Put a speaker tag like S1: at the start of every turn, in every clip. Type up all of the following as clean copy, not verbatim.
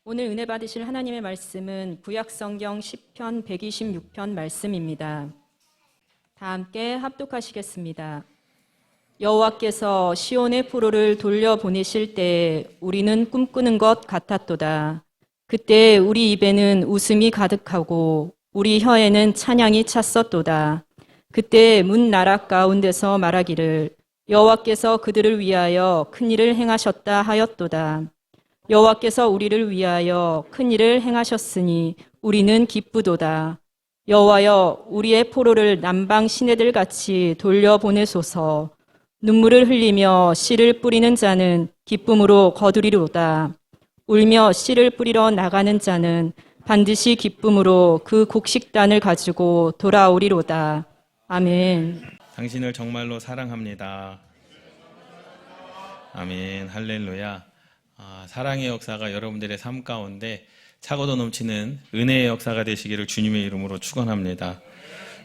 S1: 오늘 은혜 받으실 하나님의 말씀은 구약성경 시편 126편 말씀입니다. 다 함께 합독하시겠습니다. 여호와께서 시온의 포로를 돌려보내실 때 우리는 꿈꾸는 것 같았도다. 그때 우리 입에는 웃음이 가득하고 우리 혀에는 찬양이 찼었도다. 그때 문 나락 가운데서 말하기를 여호와께서 그들을 위하여 큰 일을 행하셨다 하였도다. 여호와께서 우리를 위하여 큰 일을 행하셨으니 우리는 기쁘도다. 여호와여, 우리의 포로를 남방 시내들 같이 돌려보내소서. 눈물을 흘리며 씨를 뿌리는 자는 기쁨으로 거두리로다. 울며 씨를 뿌리러 나가는 자는 반드시 기쁨으로 그 곡식단을 가지고 돌아오리로다. 아멘.
S2: 당신을 정말로 사랑합니다. 아멘. 할렐루야. 사랑의 역사가 여러분들의 삶 가운데 차고도 넘치는 은혜의 역사가 되시기를 주님의 이름으로 축원합니다.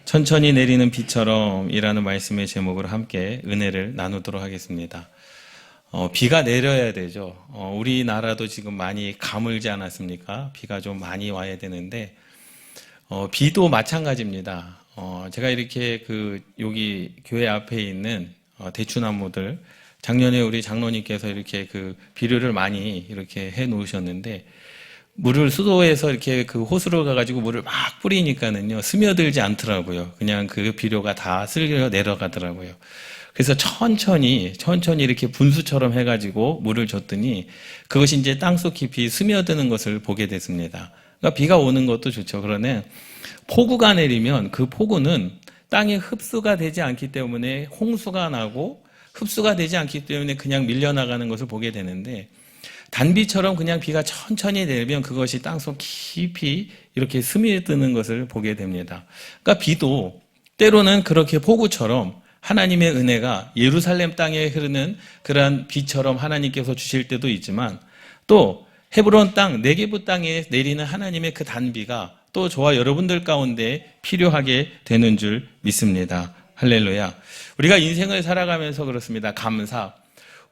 S2: 천천히 내리는 비처럼 이라는 말씀의 제목으로 함께 은혜를 나누도록 하겠습니다. 비가 내려야 되죠. 우리나라도 지금 많이 가물지 않았습니까? 비가 좀 많이 와야 되는데 비도 마찬가지입니다. 제가 이렇게 여기 교회 앞에 있는 대추나무들, 작년에 우리 장로님께서 이렇게 비료를 많이 이렇게 해 놓으셨는데, 물을 수도에서 이렇게 호수로 가가지고 물을 막 뿌리니까는요, 스며들지 않더라고요. 그냥 그 비료가 다 쓸려 내려가더라고요. 그래서 천천히 이렇게 분수처럼 해가지고 물을 줬더니 그것이 이제 땅속 깊이 스며드는 것을 보게 됐습니다. 그러니까 비가 오는 것도 좋죠. 그러나 폭우가 내리면 그 폭우는 땅에 흡수가 되지 않기 때문에 홍수가 나고, 흡수가 되지 않기 때문에 그냥 밀려나가는 것을 보게 되는데, 단비처럼 그냥 비가 천천히 내리면 그것이 땅속 깊이 이렇게 스며드는 것을 보게 됩니다. 그러니까 비도 때로는 그렇게 폭우처럼 하나님의 은혜가 예루살렘 땅에 흐르는 그러한 비처럼 하나님께서 주실 때도 있지만, 또 헤브론 땅, 네게부 땅에 내리는 하나님의 그 단비가 또 저와 여러분들 가운데 필요하게 되는 줄 믿습니다. 할렐루야. 우리가 인생을 살아가면서 그렇습니다. 감사.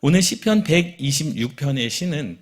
S2: 오늘 시편 126편의 시는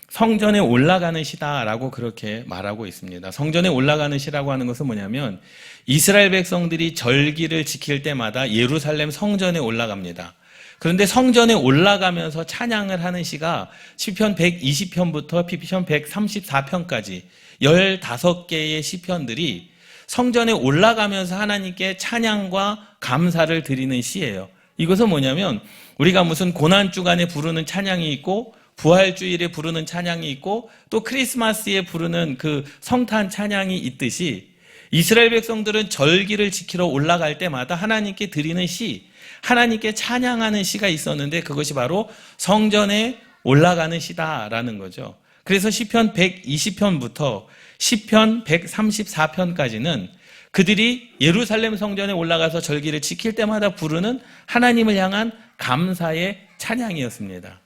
S2: 성전에 올라가는 시다라고 그렇게 말하고 있습니다. 성전에 올라가는 시라고 하는 것은 뭐냐면, 이스라엘 백성들이 절기를 지킬 때마다 예루살렘 성전에 올라갑니다. 그런데 성전에 올라가면서 찬양을 하는 시가 시편 120편부터 시편 134편까지 15개의 시편들이 성전에 올라가면서 하나님께 찬양과 감사를 드리는 시예요. 이것은 뭐냐면, 우리가 무슨 고난주간에 부르는 찬양이 있고, 부활주일에 부르는 찬양이 있고, 또 크리스마스에 부르는 그 성탄 찬양이 있듯이, 이스라엘 백성들은 절기를 지키러 올라갈 때마다 하나님께 드리는 시, 하나님께 찬양하는 시가 있었는데, 그것이 바로 성전에 올라가는 시다라는 거죠. 그래서 시편 120편부터 시편 134편까지는 그들이 예루살렘 성전에 올라가서 절기를 지킬 때마다 부르는 하나님을 향한 감사의 찬양이었습니다.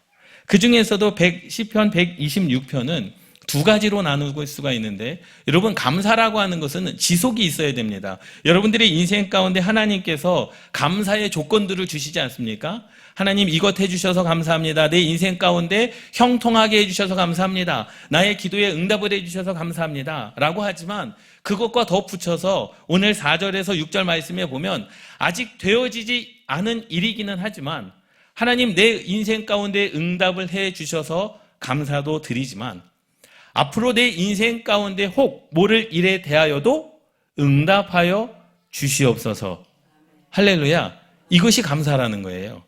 S2: 그 중에서도 시편 126편은 두 가지로 나눌 수가 있는데, 여러분, 감사라고 하는 것은 지속이 있어야 됩니다. 여러분들의 인생 가운데 하나님께서 감사의 조건들을 주시지 않습니까? 하나님, 이것 해주셔서 감사합니다. 내 인생 가운데 형통하게 해주셔서 감사합니다. 나의 기도에 응답을 해주셔서 감사합니다. 라고 하지만 그것과 덧붙여서 오늘 4절에서 6절 말씀에 보면, 아직 되어지지 않은 일이기는 하지만 하나님, 내 인생 가운데 응답을 해주셔서 감사도 드리지만, 앞으로 내 인생 가운데 혹 모를 일에 대하여도 응답하여 주시옵소서. 할렐루야. 이것이 감사라는 거예요.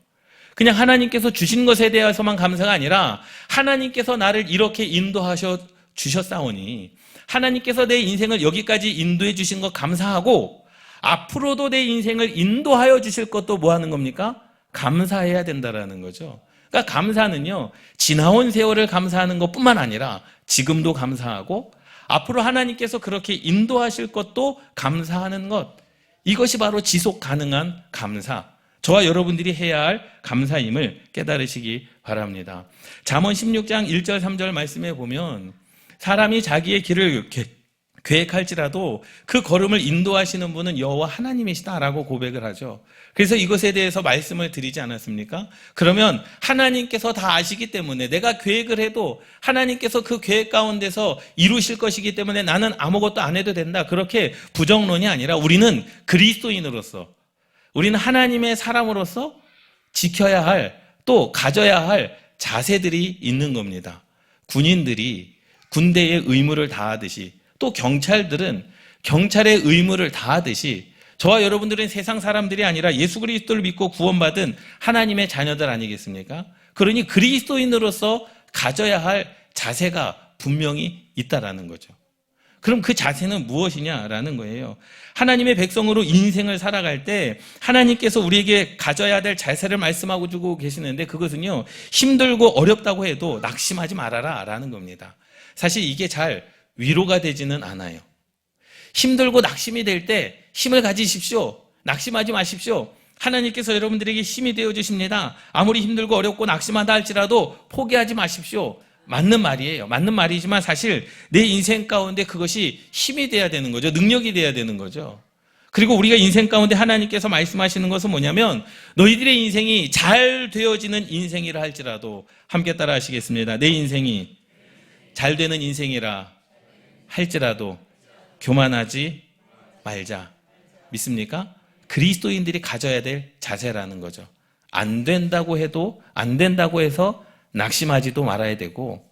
S2: 그냥 하나님께서 주신 것에 대해서만 감사가 아니라, 하나님께서 나를 이렇게 인도하셔 주셨사오니, 하나님께서 내 인생을 여기까지 인도해 주신 것 감사하고, 앞으로도 내 인생을 인도하여 주실 것도 뭐 하는 겁니까? 감사해야 된다라는 거죠. 그러니까 감사는요, 지나온 세월을 감사하는 것뿐만 아니라 지금도 감사하고, 앞으로 하나님께서 그렇게 인도하실 것도 감사하는 것, 이것이 바로 지속 가능한 감사, 저와 여러분들이 해야 할 감사임을 깨달으시기 바랍니다. 잠언 16장 1절 3절 말씀에 보면, 사람이 자기의 길을 계획할지라도 그 걸음을 인도하시는 분은 여호와 하나님이시다라고 고백을 하죠. 그래서 이것에 대해서 말씀을 드리지 않았습니까? 그러면 하나님께서 다 아시기 때문에 내가 계획을 해도 하나님께서 그 계획 가운데서 이루실 것이기 때문에 나는 아무것도 안 해도 된다. 그렇게 부정론이 아니라 우리는 그리스도인으로서, 우리는 하나님의 사람으로서 지켜야 할, 또 가져야 할 자세들이 있는 겁니다. 군인들이 군대의 의무를 다하듯이, 또 경찰들은 경찰의 의무를 다하듯이, 저와 여러분들은 세상 사람들이 아니라 예수 그리스도를 믿고 구원받은 하나님의 자녀들 아니겠습니까? 그러니 그리스도인으로서 가져야 할 자세가 분명히 있다라는 거죠. 그럼 그 자세는 무엇이냐라는 거예요. 하나님의 백성으로 인생을 살아갈 때 하나님께서 우리에게 가져야 될 자세를 말씀하고 주고 계시는데, 그것은요, 힘들고 어렵다고 해도 낙심하지 말아라 라는 겁니다. 사실 이게 잘 위로가 되지는 않아요. 힘들고 낙심이 될 때 힘을 가지십시오. 낙심하지 마십시오. 하나님께서 여러분들에게 힘이 되어 주십니다. 아무리 힘들고 어렵고 낙심하다 할지라도 포기하지 마십시오. 맞는 말이에요. 맞는 말이지만 사실 내 인생 가운데 그것이 힘이 돼야 되는 거죠. 능력이 돼야 되는 거죠. 그리고 우리가 인생 가운데 하나님께서 말씀하시는 것은 뭐냐면, 너희들의 인생이 잘 되어지는 인생이라 할지라도, 함께 따라 하시겠습니다. 내 인생이 잘 되는 인생이라 할지라도 교만하지 말자. 믿습니까? 그리스도인들이 가져야 될 자세라는 거죠. 안 된다고 해도, 안 된다고 해서 낙심하지도 말아야 되고,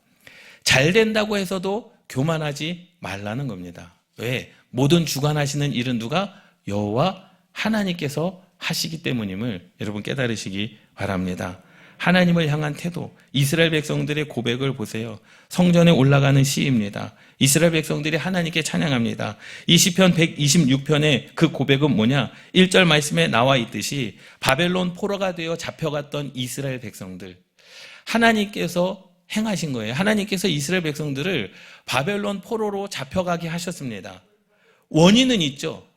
S2: 잘 된다고 해서도 교만하지 말라는 겁니다. 왜? 모든 주관하시는 일은 누가? 여호와 하나님께서 하시기 때문임을 여러분 깨달으시기 바랍니다. 하나님을 향한 태도, 이스라엘 백성들의 고백을 보세요. 성전에 올라가는 시입니다. 이스라엘 백성들이 하나님께 찬양합니다. 이 시편 126편의 그 고백은 뭐냐? 1절 말씀에 나와 있듯이 바벨론 포로가 되어 잡혀갔던 이스라엘 백성들, 하나님께서 행하신 거예요. 하나님께서 이스라엘 백성들을 바벨론 포로로 잡혀가게 하셨습니다. 원인은 있죠.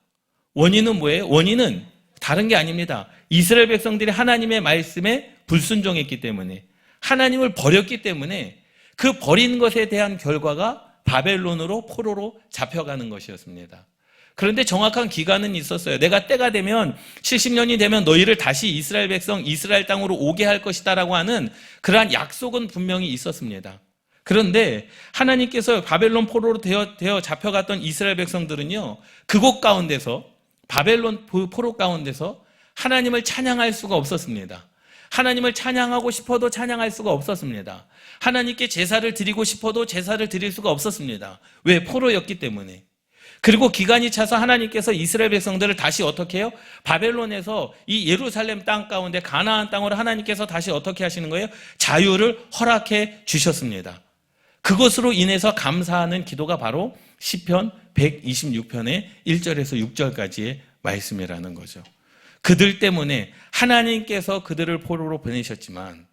S2: 원인은 뭐예요? 원인은 다른 게 아닙니다. 이스라엘 백성들이 하나님의 말씀에 불순종했기 때문에, 하나님을 버렸기 때문에 그 버린 것에 대한 결과가 바벨론으로 포로로 잡혀가는 것이었습니다. 그런데 정확한 기간은 있었어요. 내가 때가 되면 70년이 되면 너희를 다시 이스라엘 백성 이스라엘 땅으로 오게 할 것이다라고 하는 그러한 약속은 분명히 있었습니다. 그런데 하나님께서 바벨론 포로로 되어 잡혀갔던 이스라엘 백성들은요, 그곳 가운데서, 바벨론 포로 가운데서 하나님을 찬양할 수가 없었습니다. 하나님을 찬양하고 싶어도 찬양할 수가 없었습니다. 하나님께 제사를 드리고 싶어도 제사를 드릴 수가 없었습니다. 왜? 포로였기 때문에. 그리고 기간이 차서 하나님께서 이스라엘 백성들을 다시 어떻게 해요? 바벨론에서 이 예루살렘 땅 가운데 가나안 땅으로 하나님께서 다시 어떻게 하시는 거예요? 자유를 허락해 주셨습니다. 그것으로 인해서 감사하는 기도가 바로 시편 126편의 1절에서 6절까지의 말씀이라는 거죠. 그들 때문에 하나님께서 그들을 포로로 보내셨지만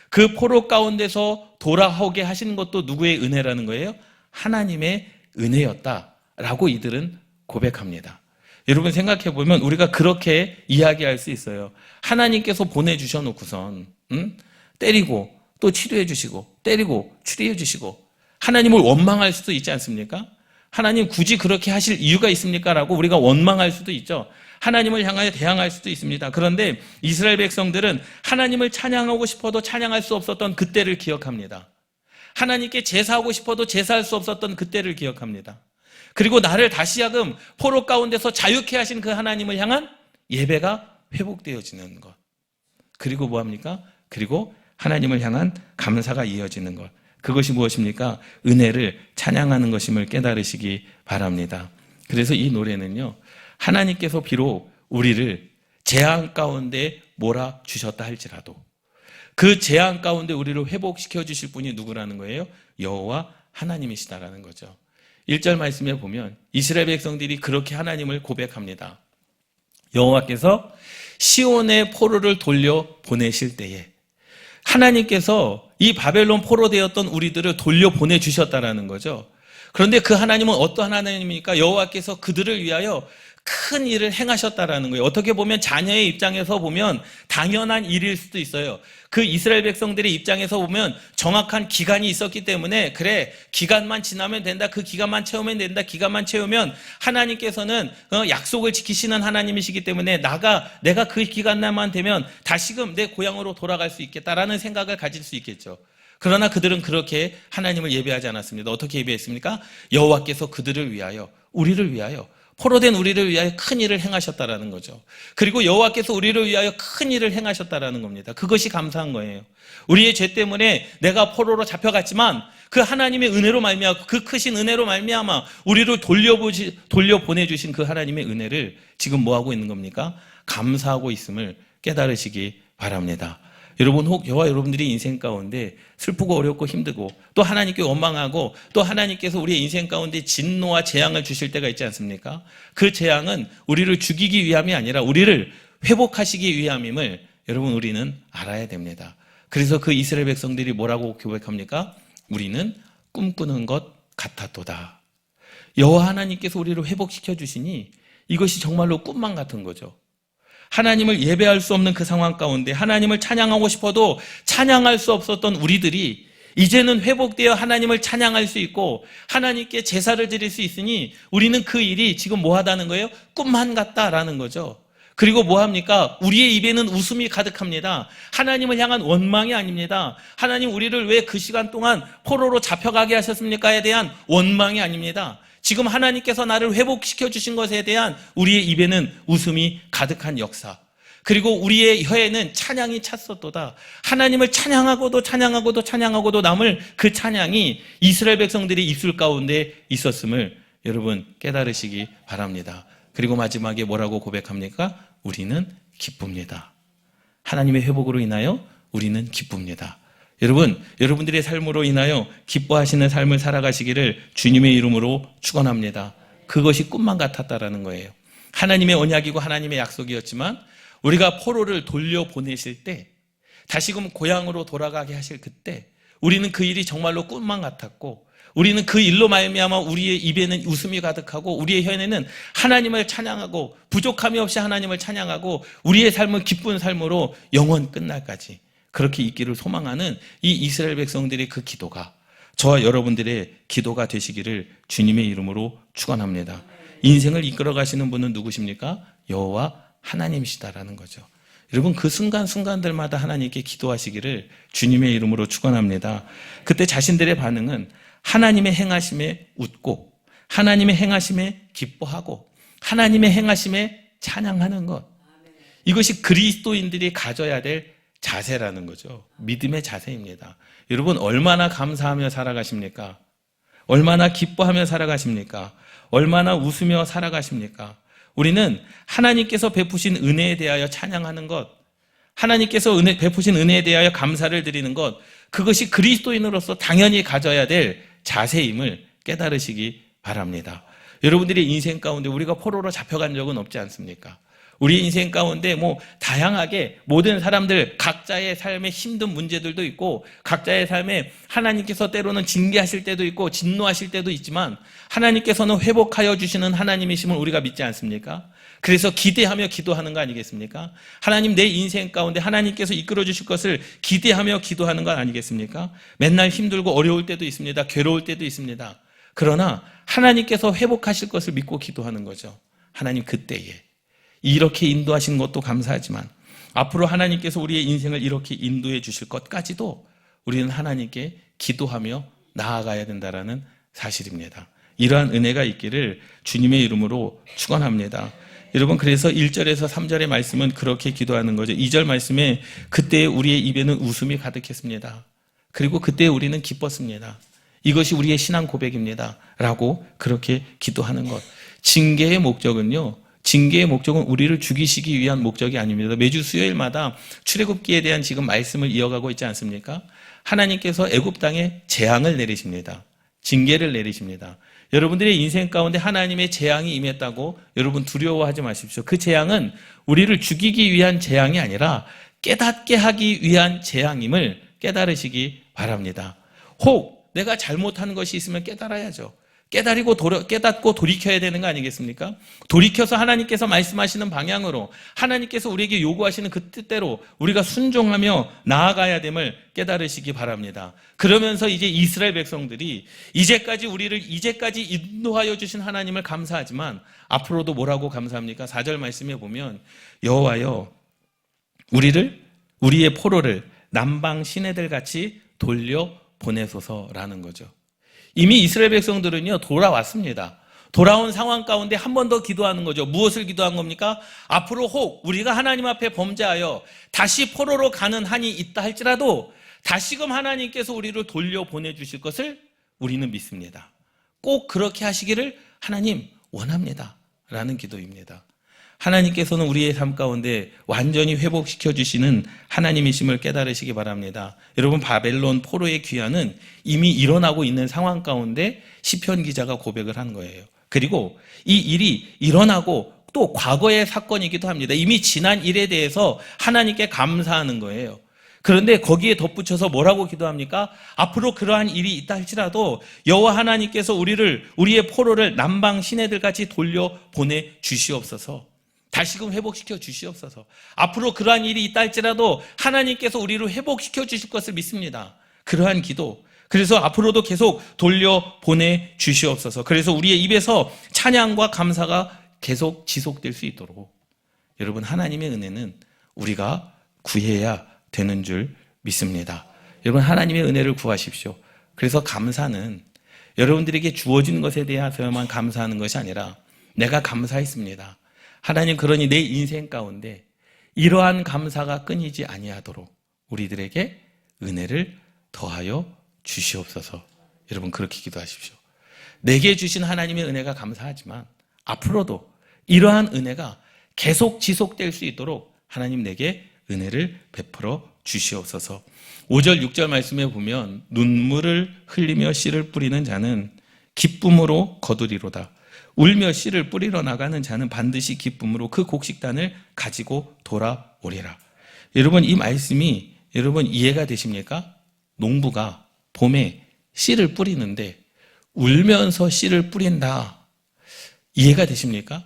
S2: 그 포로 가운데서 돌아오게 하시는 것도 누구의 은혜라는 거예요? 하나님의 은혜였다라고 이들은 고백합니다. 여러분 생각해 보면 우리가 그렇게 이야기할 수 있어요. 하나님께서 보내주셔 놓고선 때리고 또 치료해 주시고, 때리고 치료해 주시고, 하나님을 원망할 수도 있지 않습니까? 하나님 굳이 그렇게 하실 이유가 있습니까? 라고 우리가 원망할 수도 있죠. 하나님을 향하여 대항할 수도 있습니다. 그런데 이스라엘 백성들은 하나님을 찬양하고 싶어도 찬양할 수 없었던 그때를 기억합니다. 하나님께 제사하고 싶어도 제사할 수 없었던 그때를 기억합니다. 그리고 나를 다시야금 포로 가운데서 자유케 하신 그 하나님을 향한 예배가 회복되어지는 것. 그리고 뭐합니까? 그리고 하나님을 향한 감사가 이어지는 것. 그것이 무엇입니까? 은혜를 찬양하는 것임을 깨달으시기 바랍니다. 그래서 이 노래는요, 하나님께서 비록 우리를 재앙 가운데 몰아주셨다 할지라도 그 재앙 가운데 우리를 회복시켜 주실 분이 누구라는 거예요? 여호와 하나님이시다라는 거죠. 1절 말씀에 보면 이스라엘 백성들이 그렇게 하나님을 고백합니다. 여호와께서 시온의 포로를 돌려 보내실 때에 하나님께서 이 바벨론 포로 되었던 우리들을 돌려 보내주셨다라는 거죠. 그런데 그 하나님은 어떠한 하나님입니까? 여호와께서 그들을 위하여 큰 일을 행하셨다라는 거예요. 어떻게 보면 자녀의 입장에서 보면 당연한 일일 수도 있어요. 그 이스라엘 백성들의 입장에서 보면 정확한 기간이 있었기 때문에 그래 기간만 지나면 된다. 그 기간만 채우면 된다. 기간만 채우면 하나님께서는 약속을 지키시는 하나님이시기 때문에 내가 그 기간만 되면 다시금 내 고향으로 돌아갈 수 있겠다라는 생각을 가질 수 있겠죠. 그러나 그들은 그렇게 하나님을 예배하지 않았습니다. 어떻게 예배했습니까? 여호와께서 그들을 위하여 우리를 위하여 포로된 우리를 위하여 큰 일을 행하셨다라는 거죠. 그리고 여호와께서 우리를 위하여 큰 일을 행하셨다라는 겁니다. 그것이 감사한 거예요. 우리의 죄 때문에 내가 포로로 잡혀갔지만 그 하나님의 은혜로 말미암아 그 크신 은혜로 말미암아 우리를 돌려보내주신 그 하나님의 은혜를 지금 뭐하고 있는 겁니까? 감사하고 있음을 깨달으시기 바랍니다. 여러분 혹 저와 여러분들이 인생 가운데 슬프고 어렵고 힘들고 또 하나님께 원망하고 또 하나님께서 우리의 인생 가운데 진노와 재앙을 주실 때가 있지 않습니까? 그 재앙은 우리를 죽이기 위함이 아니라 우리를 회복하시기 위함임을 여러분 우리는 알아야 됩니다. 그래서 그 이스라엘 백성들이 뭐라고 고백합니까? 우리는 꿈꾸는 것 같았도다. 여호와 하나님께서 우리를 회복시켜 주시니 이것이 정말로 꿈만 같은 거죠. 하나님을 예배할 수 없는 그 상황 가운데 하나님을 찬양하고 싶어도 찬양할 수 없었던 우리들이 이제는 회복되어 하나님을 찬양할 수 있고 하나님께 제사를 드릴 수 있으니 우리는 그 일이 지금 뭐하다는 거예요? 꿈만 같다라는 거죠. 그리고 뭐합니까? 우리의 입에는 웃음이 가득합니다. 하나님을 향한 원망이 아닙니다. 하나님 우리를 왜 그 시간 동안 포로로 잡혀가게 하셨습니까에 대한 원망이 아닙니다. 지금 하나님께서 나를 회복시켜 주신 것에 대한 우리의 입에는 웃음이 가득한 역사. 그리고 우리의 혀에는 찬양이 찼었도다. 하나님을 찬양하고도 찬양하고도 찬양하고도 남을 그 찬양이 이스라엘 백성들의 입술 가운데 있었음을 여러분 깨달으시기 바랍니다. 그리고 마지막에 뭐라고 고백합니까? 우리는 기쁩니다. 하나님의 회복으로 인하여 우리는 기쁩니다. 여러분, 여러분들의 삶으로 인하여 기뻐하시는 삶을 살아가시기를 주님의 이름으로 축원합니다. 그것이 꿈만 같았다라는 거예요. 하나님의 언약이고 하나님의 약속이었지만 우리가 포로를 돌려보내실 때 다시금 고향으로 돌아가게 하실 그때 우리는 그 일이 정말로 꿈만 같았고 우리는 그 일로 말미암아 우리의 입에는 웃음이 가득하고 우리의 혀에는 하나님을 찬양하고 부족함이 없이 하나님을 찬양하고 우리의 삶은 기쁜 삶으로 영원 끝날까지 그렇게 있기를 소망하는 이 이스라엘 백성들의 그 기도가 저와 여러분들의 기도가 되시기를 주님의 이름으로 축원합니다. 인생을 이끌어 가시는 분은 누구십니까? 여호와 하나님이시다라는 거죠. 여러분 그 순간순간들마다 하나님께 기도하시기를 주님의 이름으로 축원합니다. 그때 자신들의 반응은 하나님의 행하심에 웃고 하나님의 행하심에 기뻐하고 하나님의 행하심에 찬양하는 것. 이것이 그리스도인들이 가져야 될 자세라는 거죠. 믿음의 자세입니다. 여러분 얼마나 감사하며 살아가십니까? 얼마나 기뻐하며 살아가십니까? 얼마나 웃으며 살아가십니까? 우리는 하나님께서 베푸신 은혜에 대하여 찬양하는 것, 하나님께서 베푸신 은혜에 대하여 감사를 드리는 것, 그것이 그리스도인으로서 당연히 가져야 될 자세임을 깨달으시기 바랍니다. 여러분들의 인생 가운데 우리가 포로로 잡혀간 적은 없지 않습니까? 우리 인생 가운데 다양하게 모든 사람들 각자의 삶에 힘든 문제들도 있고 각자의 삶에 하나님께서 때로는 징계하실 때도 있고 진노하실 때도 있지만 하나님께서는 회복하여 주시는 하나님이심을 우리가 믿지 않습니까? 그래서 기대하며 기도하는 거 아니겠습니까? 하나님 내 인생 가운데 하나님께서 이끌어 주실 것을 기대하며 기도하는 것 아니겠습니까? 맨날 힘들고 어려울 때도 있습니다. 괴로울 때도 있습니다. 그러나 하나님께서 회복하실 것을 믿고 기도하는 거죠. 하나님 그때에 이렇게 인도하시는 것도 감사하지만 앞으로 하나님께서 우리의 인생을 이렇게 인도해 주실 것까지도 우리는 하나님께 기도하며 나아가야 된다는 사실입니다. 이러한 은혜가 있기를 주님의 이름으로 축원합니다. 여러분 그래서 1절에서 3절의 말씀은 그렇게 기도하는 거죠. 2절 말씀에 그때 우리의 입에는 웃음이 가득했습니다. 그리고 그때 우리는 기뻤습니다. 이것이 우리의 신앙 고백입니다. 라고 그렇게 기도하는 것. 징계의 목적은 우리를 죽이시기 위한 목적이 아닙니다. 매주 수요일마다 출애굽기에 대한 지금 말씀을 이어가고 있지 않습니까? 하나님께서 애굽 땅에 재앙을 내리십니다. 징계를 내리십니다. 여러분들의 인생 가운데 하나님의 재앙이 임했다고 여러분 두려워하지 마십시오. 그 재앙은 우리를 죽이기 위한 재앙이 아니라 깨닫게 하기 위한 재앙임을 깨달으시기 바랍니다. 혹 내가 잘못하는 것이 있으면 깨달아야죠. 깨닫고 돌이켜야 되는 거 아니겠습니까? 돌이켜서 하나님께서 말씀하시는 방향으로, 하나님께서 우리에게 요구하시는 그 뜻대로 우리가 순종하며 나아가야 됨을 깨달으시기 바랍니다. 그러면서 이제 이스라엘 백성들이 우리를 이제까지 인도하여 주신 하나님을 감사하지만 앞으로도 뭐라고 감사합니까? 4절 말씀에 보면 여호와여 우리의 포로를 남방 시내들 같이 돌려 보내소서라는 거죠. 이미 이스라엘 백성들은요, 돌아왔습니다. 돌아온 상황 가운데 한 번 더 기도하는 거죠. 무엇을 기도한 겁니까? 앞으로 혹 우리가 하나님 앞에 범죄하여 다시 포로로 가는 한이 있다 할지라도 다시금 하나님께서 우리를 돌려 보내주실 것을 우리는 믿습니다. 꼭 그렇게 하시기를 하나님 원합니다. 라는 기도입니다. 하나님께서는 우리의 삶 가운데 완전히 회복시켜 주시는 하나님이심을 깨달으시기 바랍니다. 여러분, 바벨론 포로의 귀환은 이미 일어나고 있는 상황 가운데 시편 기자가 고백을 한 거예요. 그리고 이 일이 일어나고 또 과거의 사건이기도 합니다. 이미 지난 일에 대해서 하나님께 감사하는 거예요. 그런데 거기에 덧붙여서 뭐라고 기도합니까? 앞으로 그러한 일이 있다 할지라도 여호와 하나님께서 우리의 포로를 남방 시내들 같이 돌려 보내 주시옵소서. 다시금 회복시켜 주시옵소서. 앞으로 그러한 일이 있다 할지라도 하나님께서 우리를 회복시켜 주실 것을 믿습니다. 그러한 기도. 그래서 앞으로도 계속 돌려 보내 주시옵소서. 그래서 우리의 입에서 찬양과 감사가 계속 지속될 수 있도록, 여러분, 하나님의 은혜는 우리가 구해야 되는 줄 믿습니다. 여러분, 하나님의 은혜를 구하십시오. 그래서 감사는 여러분들에게 주어진 것에 대해서만 감사하는 것이 아니라 내가 감사했습니다. 하나님, 그러니 내 인생 가운데 이러한 감사가 끊이지 아니하도록 우리들에게 은혜를 더하여 주시옵소서. 여러분, 그렇게 기도하십시오. 내게 주신 하나님의 은혜가 감사하지만 앞으로도 이러한 은혜가 계속 지속될 수 있도록 하나님 내게 은혜를 베풀어 주시옵소서. 5절 6절 말씀에 보면 눈물을 흘리며 씨를 뿌리는 자는 기쁨으로 거두리로다. 울며 씨를 뿌리러 나가는 자는 반드시 기쁨으로 그 곡식단을 가지고 돌아오리라. 여러분, 이 말씀이 여러분 이해가 되십니까? 농부가 봄에 씨를 뿌리는데 울면서 씨를 뿌린다. 이해가 되십니까?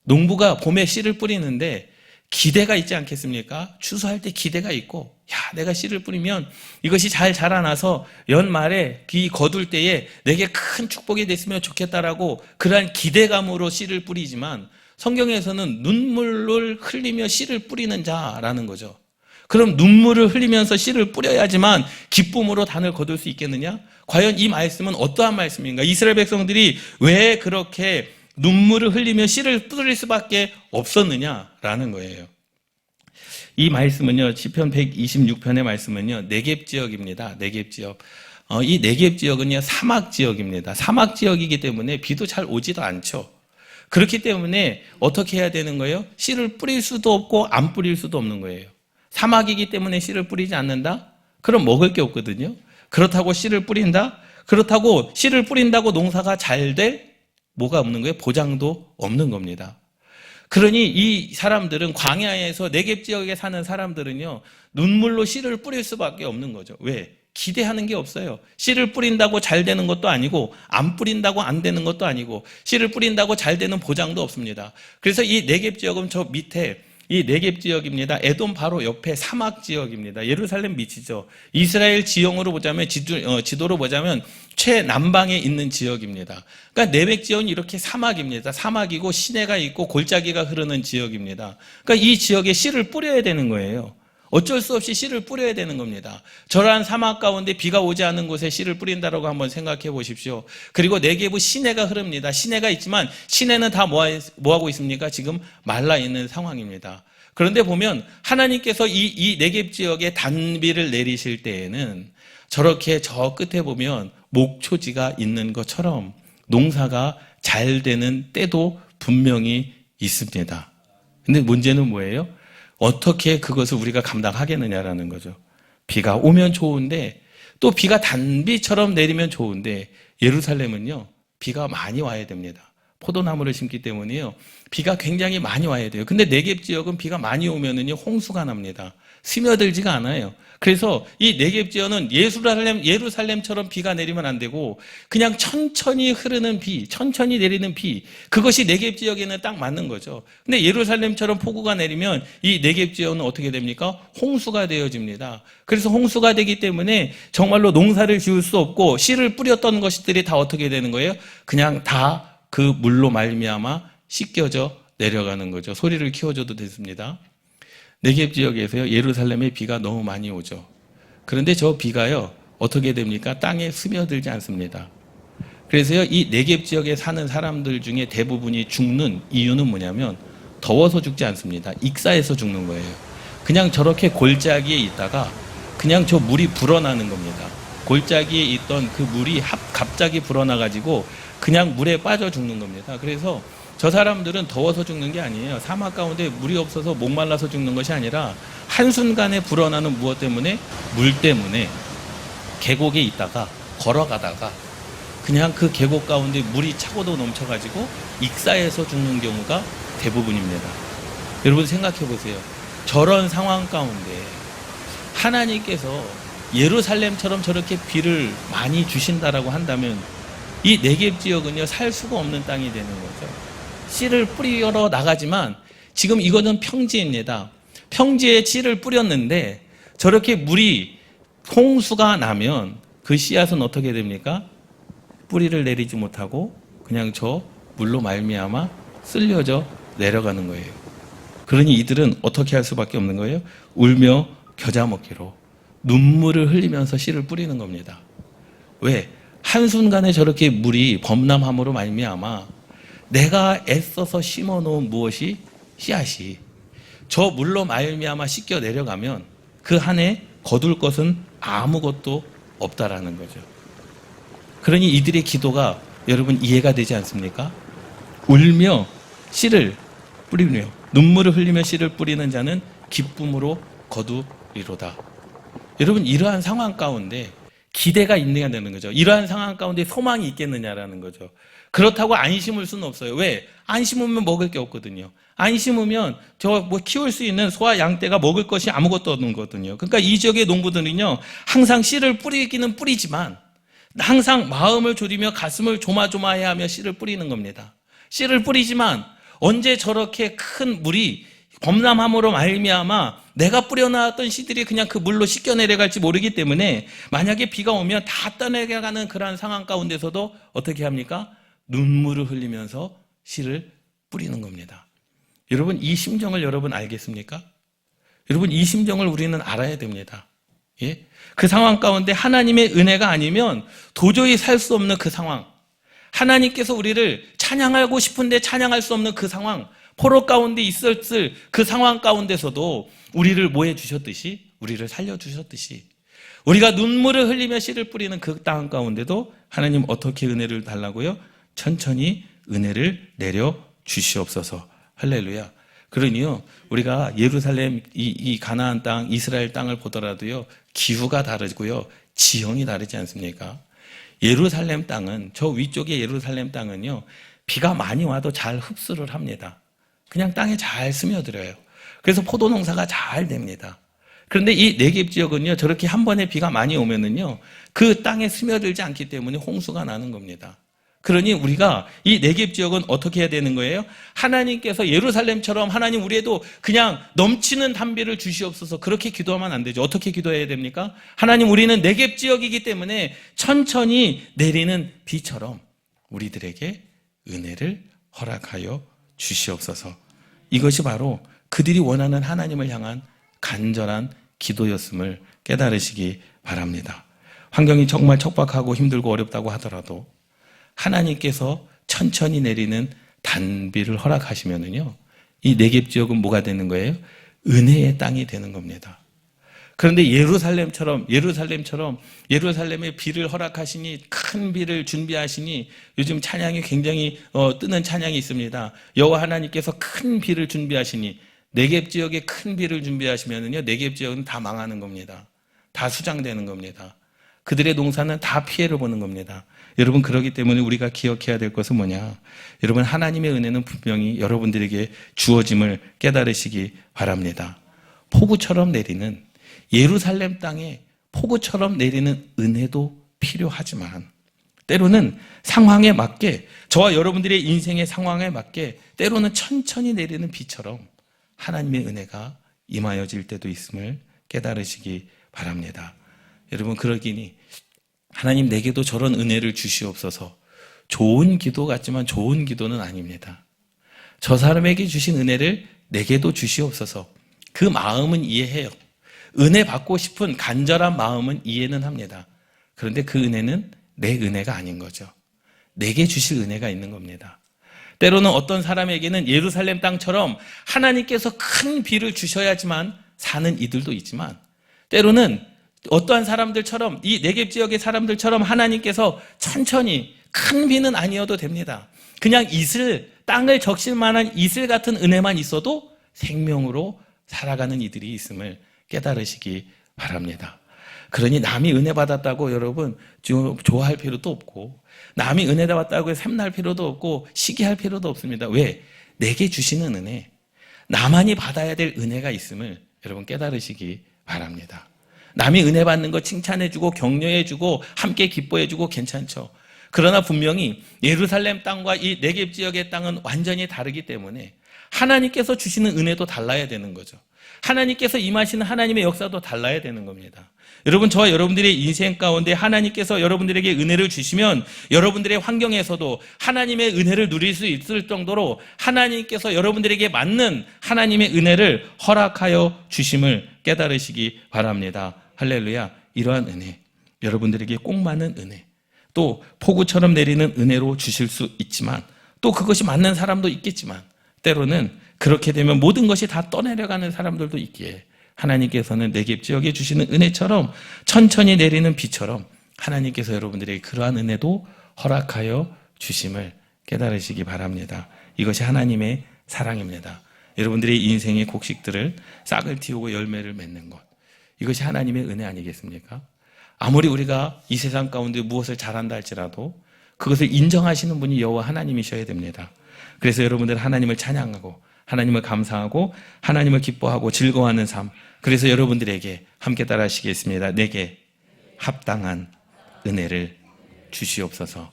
S2: 농부가 봄에 씨를 뿌리는데 기대가 있지 않겠습니까? 추수할 때 기대가 있고, 내가 씨를 뿌리면 이것이 잘 자라나서 연말에 귀 거둘 때에 내게 큰 축복이 됐으면 좋겠다라고 그러한 기대감으로 씨를 뿌리지만, 성경에서는 눈물을 흘리며 씨를 뿌리는 자라는 거죠. 그럼 눈물을 흘리면서 씨를 뿌려야지만 기쁨으로 단을 거둘 수 있겠느냐? 과연 이 말씀은 어떠한 말씀인가? 이스라엘 백성들이 왜 그렇게 눈물을 흘리며 씨를 뿌릴 수밖에 없었느냐라는 거예요. 이 말씀은요, 시편 126편의 말씀은요, 네겝 지역입니다. 네겝 지역. 이 네겝 지역은요, 사막 지역입니다. 사막 지역이기 때문에 비도 잘 오지도 않죠. 그렇기 때문에 어떻게 해야 되는 거예요? 씨를 뿌릴 수도 없고 안 뿌릴 수도 없는 거예요. 사막이기 때문에 씨를 뿌리지 않는다? 그럼 먹을 게 없거든요. 그렇다고 씨를 뿌린다? 그렇다고 씨를 뿌린다고 농사가 잘 될 뭐가 없는 거예요? 보장도 없는 겁니다. 그러니 이 사람들은, 광야에서 네겝 지역에 사는 사람들은요, 눈물로 씨를 뿌릴 수밖에 없는 거죠. 왜? 기대하는 게 없어요. 씨를 뿌린다고 잘 되는 것도 아니고 안 뿌린다고 안 되는 것도 아니고 씨를 뿌린다고 잘 되는 보장도 없습니다. 그래서 이 네겝 지역은 저 밑에 이 네겝 지역입니다. 에돔 바로 옆에 사막 지역입니다. 예루살렘 밑이죠. 이스라엘 지형으로 보자면, 지도로 보자면 최남방에 있는 지역입니다. 그러니까 네겝 지역은 이렇게 사막입니다. 사막이고 시내가 있고 골짜기가 흐르는 지역입니다. 그러니까 이 지역에 씨를 뿌려야 되는 거예요. 어쩔 수 없이 씨를 뿌려야 되는 겁니다. 저러한 사막 가운데 비가 오지 않은 곳에 씨를 뿌린다라고 한번 생각해 보십시오. 그리고 네겝은 시내가 흐릅니다. 시내가 있지만 시내는 다 뭐하고 있습니까? 지금 말라 있는 상황입니다. 그런데 보면 하나님께서 이 네겝 지역에 단비를 내리실 때에는 저렇게 저 끝에 보면 목초지가 있는 것처럼 농사가 잘 되는 때도 분명히 있습니다. 근데 문제는 뭐예요? 어떻게 그것을 우리가 감당하겠느냐라는 거죠. 비가 오면 좋은데, 또 비가 단비처럼 내리면 좋은데, 예루살렘은요, 비가 많이 와야 됩니다. 포도나무를 심기 때문에요, 비가 굉장히 많이 와야 돼요. 근데 네겝 지역은 비가 많이 오면은요, 홍수가 납니다. 스며들지가 않아요. 그래서 이 네겝 지역은 예루살렘처럼 비가 내리면 안 되고 그냥 천천히 흐르는 비, 천천히 내리는 비, 그것이 네겝 지역에는 딱 맞는 거죠. 근데 예루살렘처럼 폭우가 내리면 이 네겝 지역은 어떻게 됩니까? 홍수가 되어집니다. 그래서 홍수가 되기 때문에 정말로 농사를 지을 수 없고 씨를 뿌렸던 것들이 다 어떻게 되는 거예요? 그냥 다 그 물로 말미암아 씻겨져 내려가는 거죠. 소리를 키워줘도 됐습니다. 네겝 지역에서요, 예루살렘에 비가 너무 많이 오죠. 그런데 저 비가요, 어떻게 됩니까? 땅에 스며들지 않습니다. 그래서요, 이 네겝 지역에 사는 사람들 중에 대부분이 죽는 이유는 뭐냐면 더워서 죽지 않습니다. 익사해서 죽는 거예요. 그냥 저렇게 골짜기에 있다가 그냥 저 물이 불어나는 겁니다. 골짜기에 있던 그 물이 갑자기 불어나가지고 그냥 물에 빠져 죽는 겁니다. 그래서 저 사람들은 더워서 죽는 게 아니에요. 사막 가운데 물이 없어서 목말라서 죽는 것이 아니라 한순간에 불어나는 무엇 때문에? 물 때문에 계곡에 있다가 걸어가다가 그냥 그 계곡 가운데 물이 차고도 넘쳐가지고 익사해서 죽는 경우가 대부분입니다. 여러분 생각해 보세요. 저런 상황 가운데 하나님께서 예루살렘처럼 저렇게 비를 많이 주신다라고 한다면 이 네겝 지역은요, 살 수가 없는 땅이 되는 거죠. 씨를 뿌리러 나가지만 지금 이거는 평지입니다. 평지에 씨를 뿌렸는데 저렇게 물이 홍수가 나면 그 씨앗은 어떻게 됩니까? 뿌리를 내리지 못하고 그냥 저 물로 말미암아 쓸려져 내려가는 거예요. 그러니 이들은 어떻게 할 수밖에 없는 거예요? 울며 겨자 먹기로 눈물을 흘리면서 씨를 뿌리는 겁니다. 왜? 한순간에 저렇게 물이 범람함으로 말미암아 내가 애써서 심어놓은 무엇이 씨앗이 저 물로 말미암아 씻겨 내려가면 그 한해 거둘 것은 아무것도 없다라는 거죠. 그러니 이들의 기도가 여러분 이해가 되지 않습니까? 울며 씨를 뿌리며 눈물을 흘리며 씨를 뿌리는 자는 기쁨으로 거두리로다. 여러분 이러한 상황 가운데 기대가 있느냐 되는 거죠. 이러한 상황 가운데 소망이 있겠느냐라는 거죠. 그렇다고 안 심을 수는 없어요. 왜? 안 심으면 먹을 게 없거든요. 안 심으면 저 키울 수 있는 소와 양떼가 먹을 것이 아무것도 없는 거거든요. 그러니까 이 지역의 농부들은요, 항상 씨를 뿌리기는 뿌리지만 항상 마음을 졸이며 가슴을 조마조마해 하며 씨를 뿌리는 겁니다. 씨를 뿌리지만 언제 저렇게 큰 물이 범람함으로 말미암아 내가 뿌려놨던 씨들이 그냥 그 물로 씻겨 내려갈지 모르기 때문에 만약에 비가 오면 다 떠내려가는 그러한 상황 가운데서도 어떻게 합니까? 눈물을 흘리면서 씨를 뿌리는 겁니다. 여러분 이 심정을 여러분 알겠습니까? 여러분 이 심정을 우리는 알아야 됩니다. 예? 그 상황 가운데 하나님의 은혜가 아니면 도저히 살 수 없는 그 상황, 하나님께서 우리를 찬양하고 싶은데 찬양할 수 없는 그 상황, 포로 가운데 있었을 그 상황 가운데서도 우리를 뭐해 주셨듯이, 우리를 살려 주셨듯이, 우리가 눈물을 흘리며 씨를 뿌리는 그 땅 가운데도 하나님 어떻게 은혜를 달라고요? 천천히 은혜를 내려 주시옵소서. 할렐루야. 그러니요, 우리가 예루살렘 이 가나안 땅, 이스라엘 땅을 보더라도요, 기후가 다르고요, 지형이 다르지 않습니까? 예루살렘 땅은, 저 위쪽의 예루살렘 땅은요, 비가 많이 와도 잘 흡수를 합니다. 그냥 땅에 잘 스며들어요. 그래서 포도 농사가 잘 됩니다. 그런데 이 네겝 지역은요, 저렇게 한 번에 비가 많이 오면은요, 그 땅에 스며들지 않기 때문에 홍수가 나는 겁니다. 그러니 우리가 이 네겝 지역은 어떻게 해야 되는 거예요? 하나님께서 예루살렘처럼 하나님 우리에도 그냥 넘치는 단비를 주시옵소서, 그렇게 기도하면 안 되죠. 어떻게 기도해야 됩니까? 하나님 우리는 네겝 지역이기 때문에 천천히 내리는 비처럼 우리들에게 은혜를 허락하여 주시옵소서. 이것이 바로 그들이 원하는 하나님을 향한 간절한 기도였음을 깨달으시기 바랍니다. 환경이 정말 척박하고 힘들고 어렵다고 하더라도 하나님께서 천천히 내리는 단비를 허락하시면은요, 이 네겝 지역은 뭐가 되는 거예요? 은혜의 땅이 되는 겁니다. 그런데 예루살렘에 비를 허락하시니, 큰 비를 준비하시니, 요즘 찬양이 굉장히 뜨는 찬양이 있습니다. 여호와 하나님께서 큰 비를 준비하시니, 네겝 지역에 큰 비를 준비하시면은요, 네겝 지역은 다 망하는 겁니다. 다 수장되는 겁니다. 그들의 농사는 다 피해를 보는 겁니다. 여러분, 그렇기 때문에 우리가 기억해야 될 것은 뭐냐? 여러분, 하나님의 은혜는 분명히 여러분들에게 주어짐을 깨달으시기 바랍니다. 폭우처럼 내리는, 예루살렘 땅에 폭우처럼 내리는 은혜도 필요하지만 때로는 상황에 맞게, 저와 여러분들의 인생의 상황에 맞게 때로는 천천히 내리는 비처럼 하나님의 은혜가 임하여질 때도 있음을 깨달으시기 바랍니다. 여러분, 그러기니 하나님 내게도 저런 은혜를 주시옵소서. 좋은 기도 같지만 좋은 기도는 아닙니다. 저 사람에게 주신 은혜를 내게도 주시옵소서. 그 마음은 이해해요. 은혜 받고 싶은 간절한 마음은 이해는 합니다. 그런데 그 은혜는 내 은혜가 아닌 거죠. 내게 주실 은혜가 있는 겁니다. 때로는 어떤 사람에게는 예루살렘 땅처럼 하나님께서 큰 비를 주셔야지만 사는 이들도 있지만, 때로는 어떠한 사람들처럼, 이 네겝 지역의 사람들처럼 하나님께서 천천히, 큰 비는 아니어도 됩니다. 그냥 이슬, 땅을 적실 만한 이슬 같은 은혜만 있어도 생명으로 살아가는 이들이 있음을 깨달으시기 바랍니다. 그러니 남이 은혜 받았다고 여러분 좋아할 필요도 없고, 남이 은혜 받았다고 샘날 필요도 없고, 시기할 필요도 없습니다. 왜? 내게 주시는 은혜, 나만이 받아야 될 은혜가 있음을 여러분 깨달으시기 바랍니다. 남이 은혜 받는 거 칭찬해주고 격려해주고 함께 기뻐해주고 괜찮죠. 그러나 분명히 예루살렘 땅과 이 네겝 지역의 땅은 완전히 다르기 때문에 하나님께서 주시는 은혜도 달라야 되는 거죠. 하나님께서 임하시는 하나님의 역사도 달라야 되는 겁니다. 여러분, 저와 여러분들의 인생 가운데 하나님께서 여러분들에게 은혜를 주시면 여러분들의 환경에서도 하나님의 은혜를 누릴 수 있을 정도로 하나님께서 여러분들에게 맞는 하나님의 은혜를 허락하여 주심을 깨달으시기 바랍니다. 할렐루야. 이러한 은혜, 여러분들에게 꼭 맞는 은혜, 또 폭우처럼 내리는 은혜로 주실 수 있지만, 또 그것이 맞는 사람도 있겠지만, 때로는 그렇게 되면 모든 것이 다 떠내려가는 사람들도 있기에 하나님께서는 네겝 지역에 주시는 은혜처럼, 천천히 내리는 비처럼 하나님께서 여러분들에게 그러한 은혜도 허락하여 주심을 깨달으시기 바랍니다. 이것이 하나님의 사랑입니다. 여러분들의 인생의 곡식들을 싹을 틔우고 열매를 맺는 것, 이것이 하나님의 은혜 아니겠습니까? 아무리 우리가 이 세상 가운데 무엇을 잘한다 할지라도 그것을 인정하시는 분이 여호와 하나님이셔야 됩니다. 그래서 여러분들 하나님을 찬양하고 하나님을 감사하고 하나님을 기뻐하고 즐거워하는 삶, 그래서 여러분들에게 함께 따라하시겠습니다. 내게 합당한 은혜를 주시옵소서.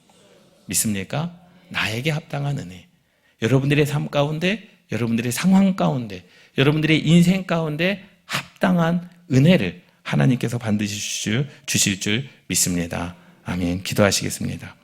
S2: 믿습니까? 나에게 합당한 은혜, 여러분들의 삶 가운데, 여러분들의 상황 가운데, 여러분들의 인생 가운데 합당한 은혜를 하나님께서 반드시 주실 줄 믿습니다. 아멘. 기도하시겠습니다.